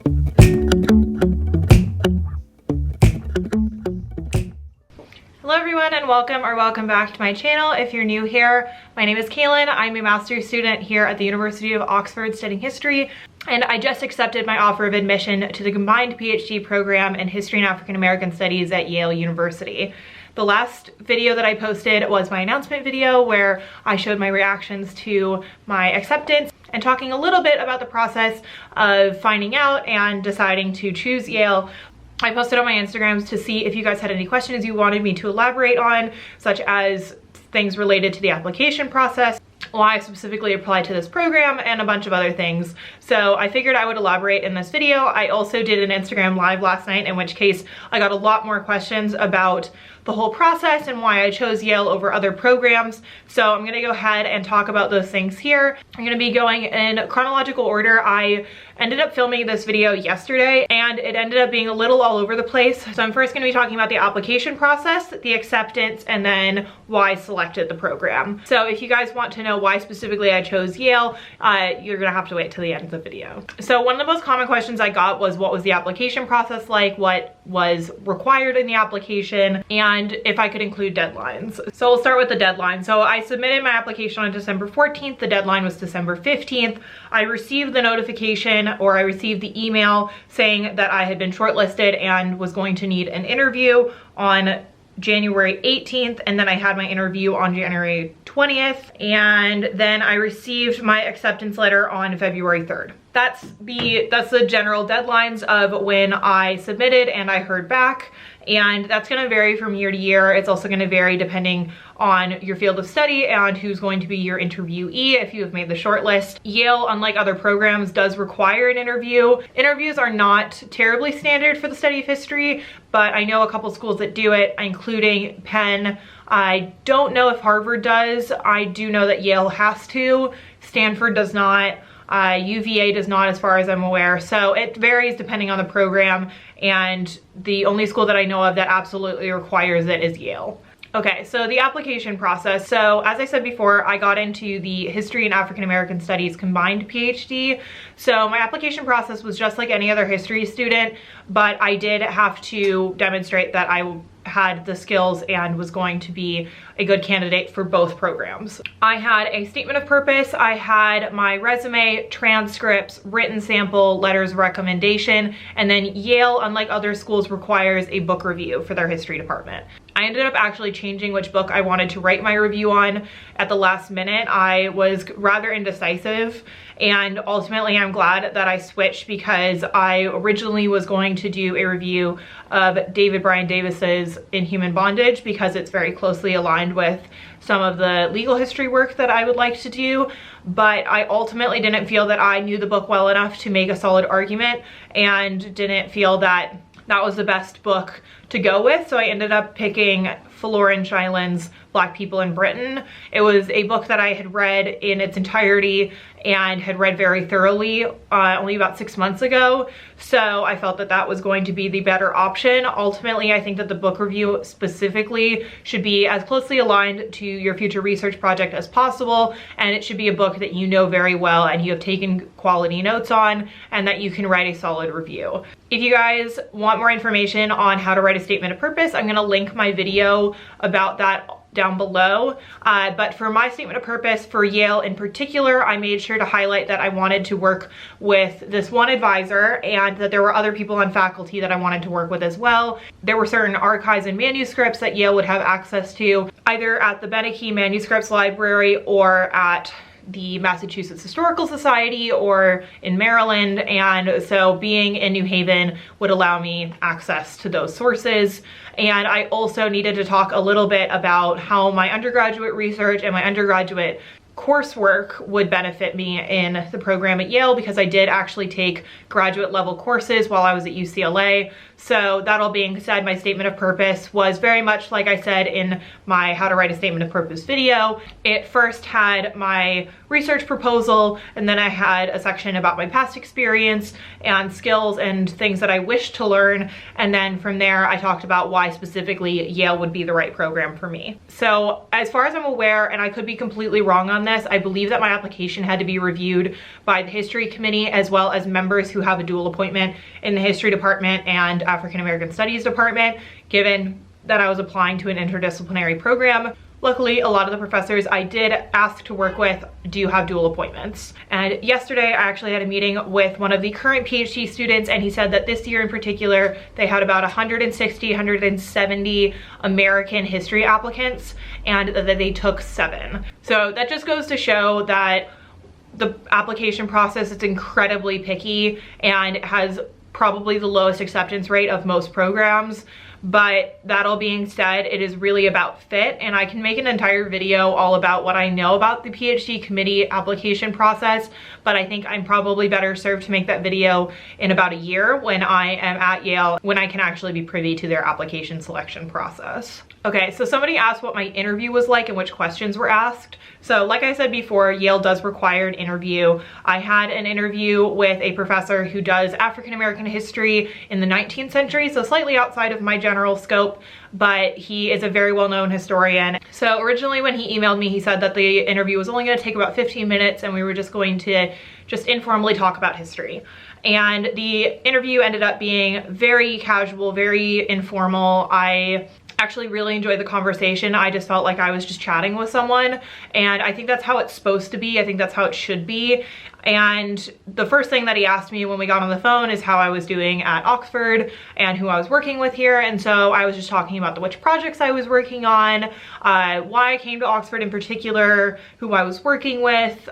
Hello everyone and welcome back to my channel. If you're new here, my name is Kaelyn. I'm a master's student here at the University of Oxford studying history, and I just accepted my offer of admission to the combined PhD program in History and African American Studies at Yale University. The last video that I posted was my announcement video where I showed my reactions to my acceptance and talking a little bit about the process of finding out and deciding to choose Yale. I posted on my Instagrams to see if you guys had any questions you wanted me to elaborate on, such as things related to the application process, why I specifically applied to this program, and a bunch of other things. So I figured I would elaborate in this video. I also did an Instagram live last night, in which case I got a lot more questions about the whole process and why I chose Yale over other programs. So I'm gonna go ahead and talk about those things here. I'm gonna be going in chronological order. I ended up filming this video yesterday and it ended up being a little all over the place. So I'm first gonna be talking about the application process, the acceptance, and then why I selected the program. So if you guys want to know why specifically I chose Yale, you're gonna have to wait till the end of the video. So one of the most common questions I got was what was the application process like, what was required in the application, and if I could include deadlines. So we'll start with the deadline. So I submitted my application on December 14th. The deadline was December 15th. I received the notification, or I received the email saying that I had been shortlisted and was going to need an interview on January 18th, and then I had my interview on January 20th, and then I received my acceptance letter on February 3rd. That's the general deadlines of when I submitted and I heard back, and that's going to vary from year to year. It's also going to vary depending on your field of study and who's going to be your interviewee if you have made the shortlist. Yale, unlike other programs, does require an interview. Interviews are not terribly standard for the study of history, but I know a couple schools that do it, including Penn. I don't know if Harvard does. I do know that Yale has to. Stanford does not. UVA does not, as far as I'm aware. So it varies depending on the program, and the only school that I know of that absolutely requires it is Yale. Okay, so the application process. So as I said before, I got into the History and African American Studies combined PhD. So my application process was just like any other history student, but I did have to demonstrate that I had the skills and was going to be a good candidate for both programs. I had a statement of purpose, I had my resume, transcripts, written sample, letters of recommendation, and then Yale, unlike other schools, requires a book review for their history department. I ended up actually changing which book I wanted to write my review on at the last minute. I was rather indecisive, and ultimately I'm glad that I switched, because I originally was going to do a review of David Bryan Davis's Inhuman Bondage, because it's very closely aligned with some of the legal history work that I would like to do, but I ultimately didn't feel that I knew the book well enough to make a solid argument, and didn't feel that that was the best book to go with, so I ended up picking Florin Shiland's Black People in Britain. It was a book that I had read in its entirety and had read very thoroughly only about 6 months ago, so I felt that that was going to be the better option. Ultimately, I think that the book review specifically should be as closely aligned to your future research project as possible, and it should be a book that you know very well and you have taken quality notes on, and that you can write a solid review. If you guys want more information on how to write a statement of purpose, I'm going to link my video about that down below, but for my statement of purpose for Yale in particular, I made sure to highlight that I wanted to work with this one advisor, and that there were other people on faculty that I wanted to work with as well. There were certain archives and manuscripts that Yale would have access to, either at the Beneke Manuscripts Library or at the Massachusetts Historical Society or in Maryland, and so being in New Haven would allow me access to those sources. And I also needed to talk a little bit about how my undergraduate research and my undergraduate coursework would benefit me in the program at Yale, because I did actually take graduate level courses while I was at UCLA. So that all being said, my statement of purpose was very much like I said in my how to write a statement of purpose video. It first had my research proposal, and then I had a section about my past experience and skills and things that I wish to learn, and then from there I talked about why specifically Yale would be the right program for me. So as far as I'm aware, and I could be completely wrong on this. I believe that my application had to be reviewed by the history committee as well as members who have a dual appointment in the history department and African American studies department, given that I was applying to an interdisciplinary program. Luckily, a lot of the professors I did ask to work with do have dual appointments. And yesterday I actually had a meeting with one of the current PhD students, and he said that this year in particular, they had about 160, 170 American history applicants, and that they took 7. So that just goes to show that the application process is incredibly picky and has probably the lowest acceptance rate of most programs. But that all being said, it is really about fit, and I can make an entire video all about what I know about the PhD committee application process, but I think I'm probably better served to make that video in about a year when I am at Yale, when I can actually be privy to their application selection process. Okay, so somebody asked what my interview was like and which questions were asked. So like I said before, Yale does require an interview. I had an interview with a professor who does African American history in the 19th century, so slightly outside of my general scope, but he is a very well-known historian. So originally when he emailed me, he said that the interview was only going to take about 15 minutes and we were just going to informally talk about history. And the interview ended up being very casual, very informal. I actually really enjoyed the conversation. I just felt like I was just chatting with someone, and I think that's how it's supposed to be. I think that's how it should be. And the first thing that he asked me when we got on the phone is how I was doing at Oxford and who I was working with here. And so I was just talking about which projects I was working on, why I came to Oxford in particular, who I was working with,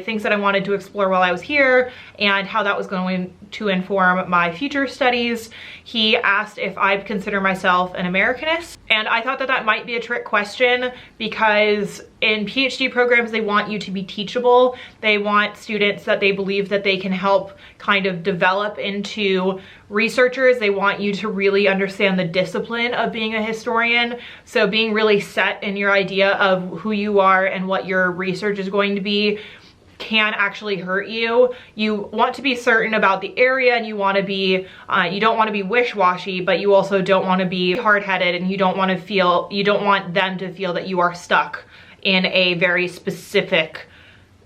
things that I wanted to explore while I was here, and how that was going to inform my future studies. He asked if I'd consider myself an Americanist, and I thought that that might be a trick question because in PhD programs, they want you to be teachable. They want students that they believe that they can help kind of develop into researchers. They want you to really understand the discipline of being a historian. So being really set in your idea of who you are and what your research is going to be can actually hurt you. You want to be certain about the area, and you want to be, you don't want to be wish-washy, but you also don't want to be hard-headed, and you don't want them to feel that you are stuck in a very specific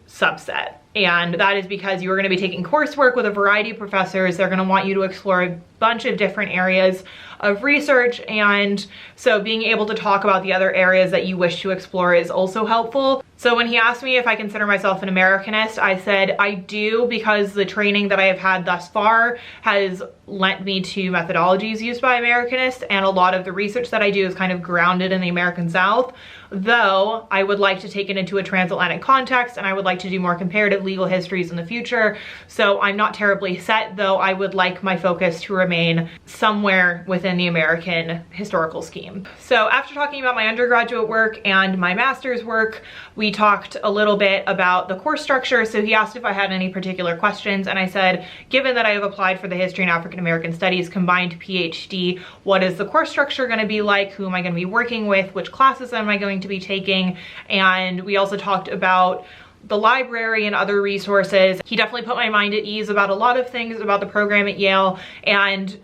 subset. And that is because you are going to be taking coursework with a variety of professors. They're going to want you to explore a bunch of different areas of research, and so being able to talk about the other areas that you wish to explore is also helpful. So when he asked me if I consider myself an Americanist, I said I do, because the training that I have had thus far has lent me to methodologies used by Americanists, and a lot of the research that I do is kind of grounded in the American South, though I would like to take it into a transatlantic context, and I would like to do more comparative legal histories in the future. So I'm not terribly set, though I would like my focus to remain somewhere within the American historical scheme. So after talking about my undergraduate work and my master's work, we talked a little bit about the course structure. So he asked if I had any particular questions, and I said, given that I have applied for the History and African American Studies combined PhD, what is the course structure going to be like? Who am I going to be working with? Which classes am I going to be taking? And we also talked about the library and other resources. He definitely put my mind at ease about a lot of things about the program at Yale, and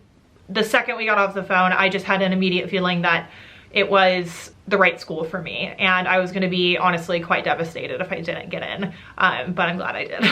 the second we got off the phone, I just had an immediate feeling that it was the right school for me, and I was going to be honestly quite devastated if I didn't get in, but I'm glad I did.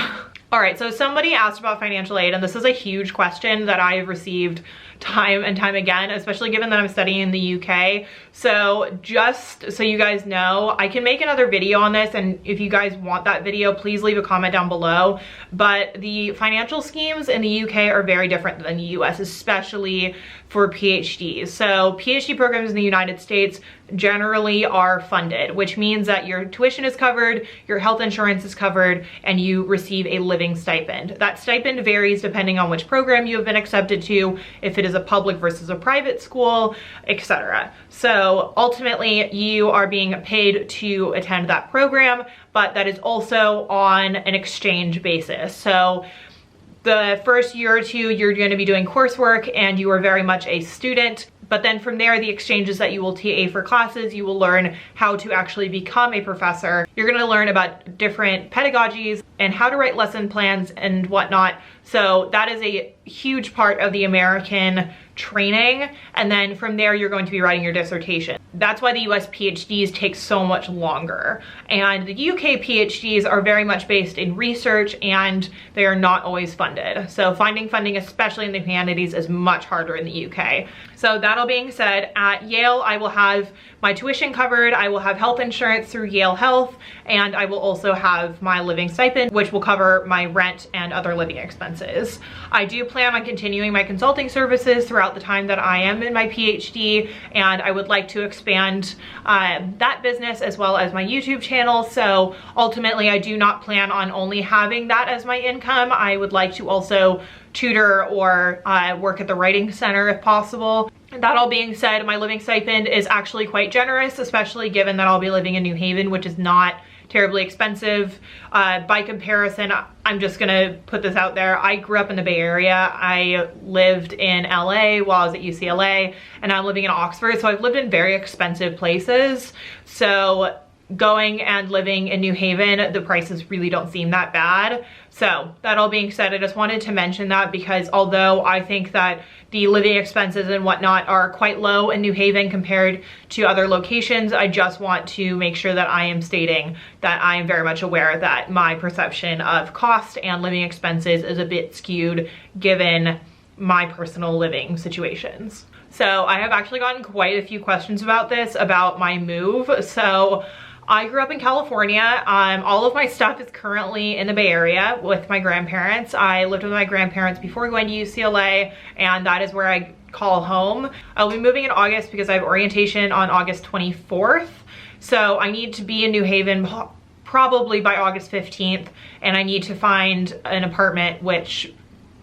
All right, so somebody asked about financial aid, and this is a huge question that I've received time and time again, especially given that I'm studying in the UK. So just so you guys know, I can make another video on this, and if you guys want that video, please leave a comment down below. But the financial schemes in the UK are very different than the US, especially for PhDs. So PhD programs in the United States generally are funded, which means that your tuition is covered, your health insurance is covered, and you receive a living stipend. That stipend varies depending on which program you have been accepted to, if it is a public versus a private school, etc. So ultimately you are being paid to attend that program, but that is also on an exchange basis. So the first year or two, you're going to be doing coursework and you are very much a student. But then from there, the exchanges that you will TA for classes, you will learn how to actually become a professor. You're going to learn about different pedagogies and how to write lesson plans and whatnot So that is a huge part of the American training. And then from there, you're going to be writing your dissertation. That's why the US PhDs take so much longer. And the UK PhDs are very much based in research and they are not always funded. So finding funding, especially in the humanities, is much harder in the UK. So that all being said, at Yale, I will have my tuition covered, I will have health insurance through Yale Health, and I will also have my living stipend, which will cover my rent and other living expenses. I do plan on continuing my consulting services throughout the time that I am in my PhD, and I would like to expand that business as well as my YouTube channel. So ultimately, I do not plan on only having that as my income. I would like to also tutor or work at the writing center if possible. That all being said, my living stipend is actually quite generous, especially given that I'll be living in New Haven, which is not terribly expensive. By comparison, I'm just gonna put this out there. I grew up in the Bay Area. I lived in LA while I was at UCLA, and I'm living in Oxford. So I've lived in very expensive places. So going and living in New Haven, the prices really don't seem that bad. So that all being said, I just wanted to mention that because although I think that the living expenses and whatnot are quite low in New Haven compared to other locations, I just want to make sure that I am stating that I am very much aware that my perception of cost and living expenses is a bit skewed given my personal living situations. So I have actually gotten quite a few questions about this, about my move. So I grew up in California. All of my stuff is currently in the Bay Area with my grandparents. I lived with my grandparents before going to UCLA, and that is where I call home. I'll be moving in August because I have orientation on August 24th. So I need to be in New Haven probably by August 15th, and I need to find an apartment, which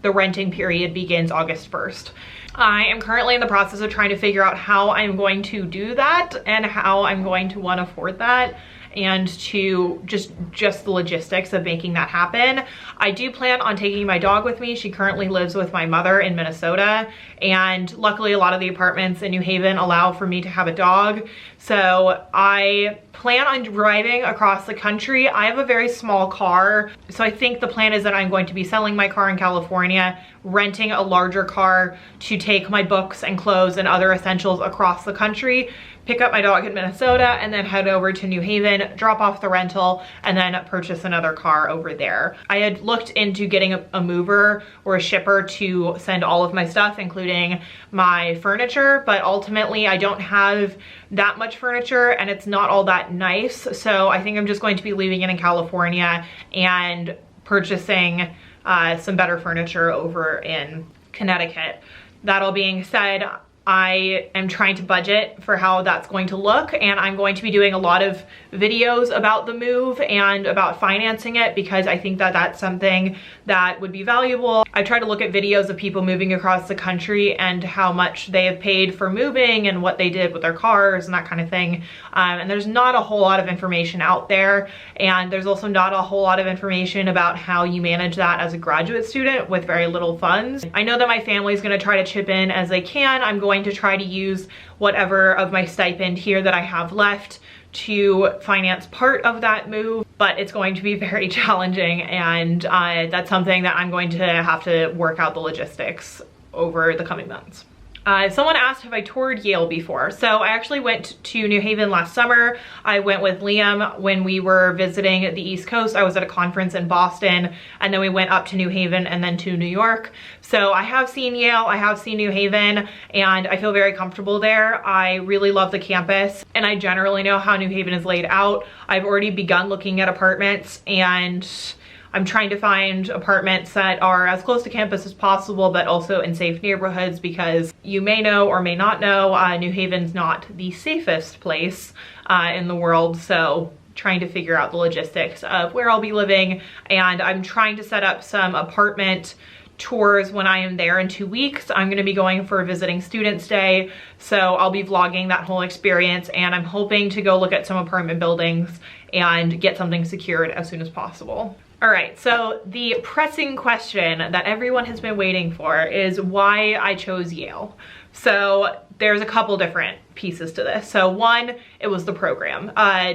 the renting period begins August 1st. I am currently in the process of trying to figure out how I'm going to do that and how I'm going to want to afford that and to just the logistics of making that happen. I do plan on taking my dog with me. She currently lives with my mother in Minnesota, and luckily a lot of the apartments in New Haven allow for me to have a dog. So I plan on driving across the country. I have a very small car, so I think the plan is that I'm going to be selling my car in California, renting a larger car to take my books and clothes and other essentials across the country, pick up my dog in Minnesota, and then head over to New Haven, drop off the rental, and then purchase another car over there. I had looked into getting a mover or a shipper to send all of my stuff, including my furniture, but ultimately I don't have that much furniture and it's not all that nice. So I think I'm just going to be leaving it in California and purchasing some better furniture over in Connecticut. That all being said, I am trying to budget for how that's going to look, and I'm going to be doing a lot of videos about the move and about financing it because I think that that's something that would be valuable. I try to look at videos of people moving across the country and how much they have paid for moving and what they did with their cars and that kind of thing. And there's not a whole lot of information out there, and there's also not a whole lot of information about how you manage that as a graduate student with very little funds. I know that my family is going to try to chip in as they can. I'm going to try to use whatever of my stipend here that I have left to finance part of that move, but it's going to be very challenging, and that's something that I'm going to have to work out the logistics over the coming months. Someone asked, have I toured Yale before? So I actually went to New Haven last summer. I went with Liam when we were visiting the East Coast. I was at a conference in Boston, and then we went up to New Haven and then to New York. So I have seen Yale, I have seen New Haven, and I feel very comfortable there. I really love the campus, and I generally know how New Haven is laid out. I've already begun looking at apartments, and I'm trying to find apartments that are as close to campus as possible, but also in safe neighborhoods, because you may know or may not know, New Haven's not the safest place in the world. So trying to figure out the logistics of where I'll be living. And I'm trying to set up some apartment tours when I am there in 2 weeks. I'm going to be going for a visiting students day, so I'll be vlogging that whole experience, and I'm hoping to go look at some apartment buildings and get something secured as soon as possible. All right, so the pressing question that everyone has been waiting for is why I chose Yale. So there's a couple different pieces to this. So one, it was the program.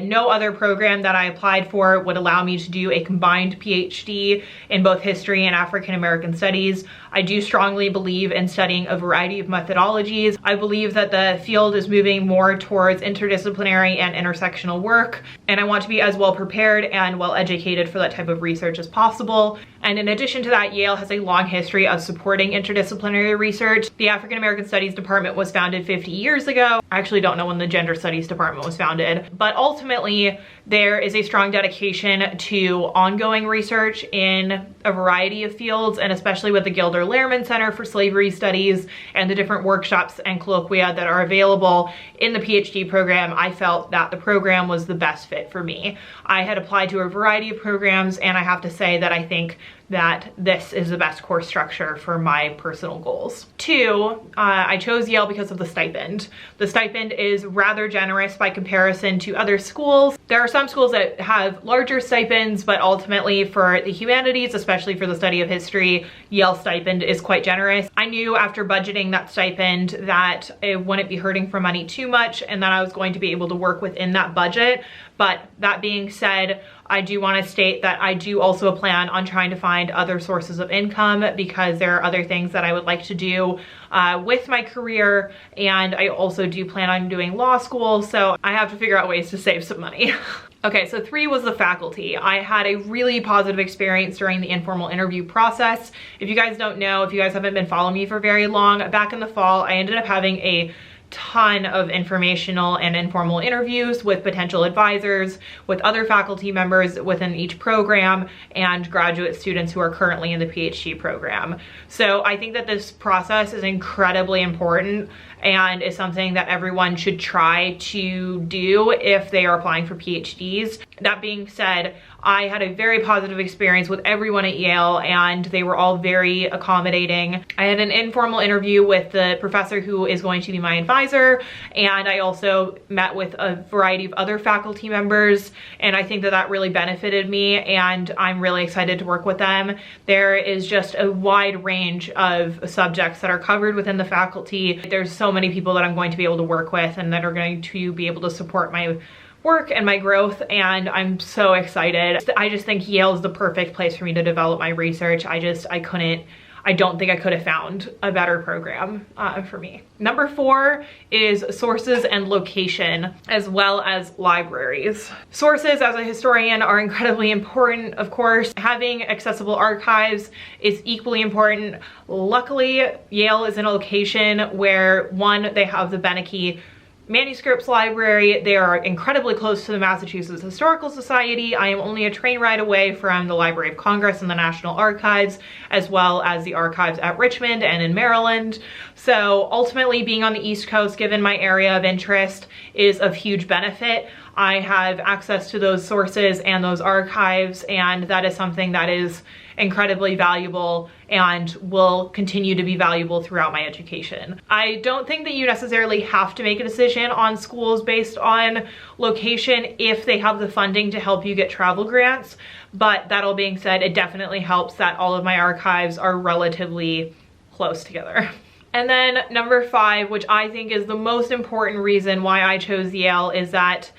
No other program that I applied for would allow me to do a combined PhD in both history and African American studies. I do strongly believe in studying a variety of methodologies. I believe that the field is moving more towards interdisciplinary and intersectional work, and I want to be as well prepared and well educated for that type of research as possible. And in addition to that, Yale has a long history of supporting interdisciplinary research. The African American Studies Department was founded 50 years ago. I actually don't know when the Gender Studies Department was founded, but ultimately there is a strong dedication to ongoing research in a variety of fields, and especially with the Gilder Lehrman Center for Slavery Studies and the different workshops and colloquia that are available in the PhD program. I felt that the program was the best fit for me. I had applied to a variety of programs, and I have to say that I think that this is the best course structure for my personal goals. Two, I chose Yale because of the stipend. The stipend is rather generous by comparison to other schools. There are some schools that have larger stipends, but ultimately for the humanities, especially for the study of history, Yale stipend is quite generous. I knew after budgeting that stipend that it wouldn't be hurting for money too much, and that I was going to be able to work within that budget. But that being said, I do want to state that I do also plan on trying to find other sources of income, because there are other things that I would like to do with my career, and I also do plan on doing law school, so I have to figure out ways to save some money. Okay, so three was the faculty. I had a really positive experience during the informal interview process. If you guys don't know, if you guys haven't been following me for very long, back in the fall, I ended up having a ton of informational and informal interviews with potential advisors, with other faculty members within each program, and graduate students who are currently in the PhD program. So I think that this process is incredibly important and is something that everyone should try to do if they are applying for PhDs. That being said, I had a very positive experience with everyone at Yale, and they were all very accommodating. I had an informal interview with the professor who is going to be my advisor, and I also met with a variety of other faculty members, and I think that that really benefited me, and I'm really excited to work with them. There is just a wide range of subjects that are covered within the faculty. There's so many people that I'm going to be able to work with and that are going to be able to support my work and my growth, and I'm so excited. I just think Yale is the perfect place for me to develop my research. I don't think I could have found a better program for me. Number four is sources and location, as well as libraries. Sources, as a historian, are incredibly important, of course. Having accessible archives is equally important. Luckily, Yale is in a location where, one, they have the Beneke Manuscripts Library. They are incredibly close to the Massachusetts Historical Society. I am only a train ride away from the Library of Congress and the National Archives, as well as the archives at Richmond and in Maryland. So ultimately, being on the East Coast, given my area of interest, is of huge benefit. I have access to those sources and those archives, and that is something that is incredibly valuable and will continue to be valuable throughout my education. I don't think that you necessarily have to make a decision on schools based on location if they have the funding to help you get travel grants, but that all being said, it definitely helps that all of my archives are relatively close together. And then number five, which I think is the most important reason why I chose Yale, is that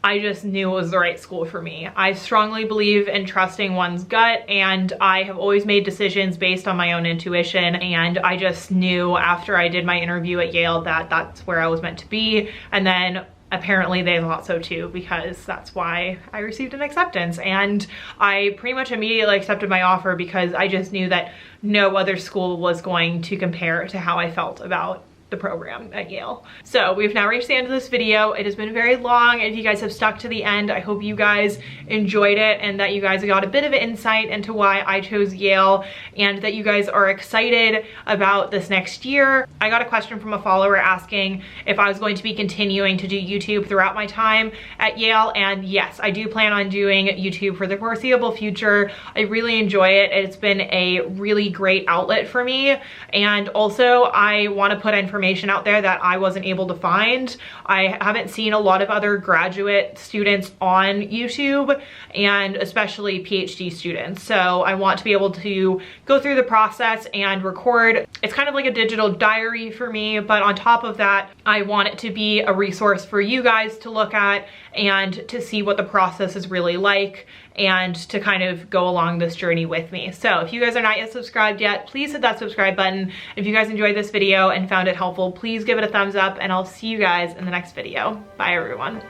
I just knew it was the right school for me. I strongly believe in trusting one's gut, and I have always made decisions based on my own intuition, and I just knew after I did my interview at Yale that that's where I was meant to be. And then apparently they thought so too, because that's why I received an acceptance, and I pretty much immediately accepted my offer because I just knew that no other school was going to compare to how I felt about the program at Yale. So we've now reached the end of this video. It has been very long. If you guys have stuck to the end, I hope you guys enjoyed it and that you guys got a bit of insight into why I chose Yale, and that you guys are excited about this next year. I got a question from a follower asking if I was going to be continuing to do YouTube throughout my time at Yale, and yes, I do plan on doing YouTube for the foreseeable future. I really enjoy it. It's been a really great outlet for me, and also I want to put information information out there that I wasn't able to find. I haven't seen a lot of other graduate students on YouTube, and especially PhD students. So I want to be able to go through the process and record. It's kind of like a digital diary for me, but on top of that, I want it to be a resource for you guys to look at and to see what the process is really like, and to kind of go along this journey with me. So if you guys are not yet subscribed yet, please hit that subscribe button. If you guys enjoyed this video and found it helpful, please give it a thumbs up, and I'll see you guys in the next video. Bye everyone.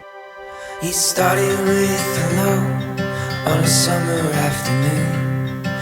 He started with hello on a summer afternoon.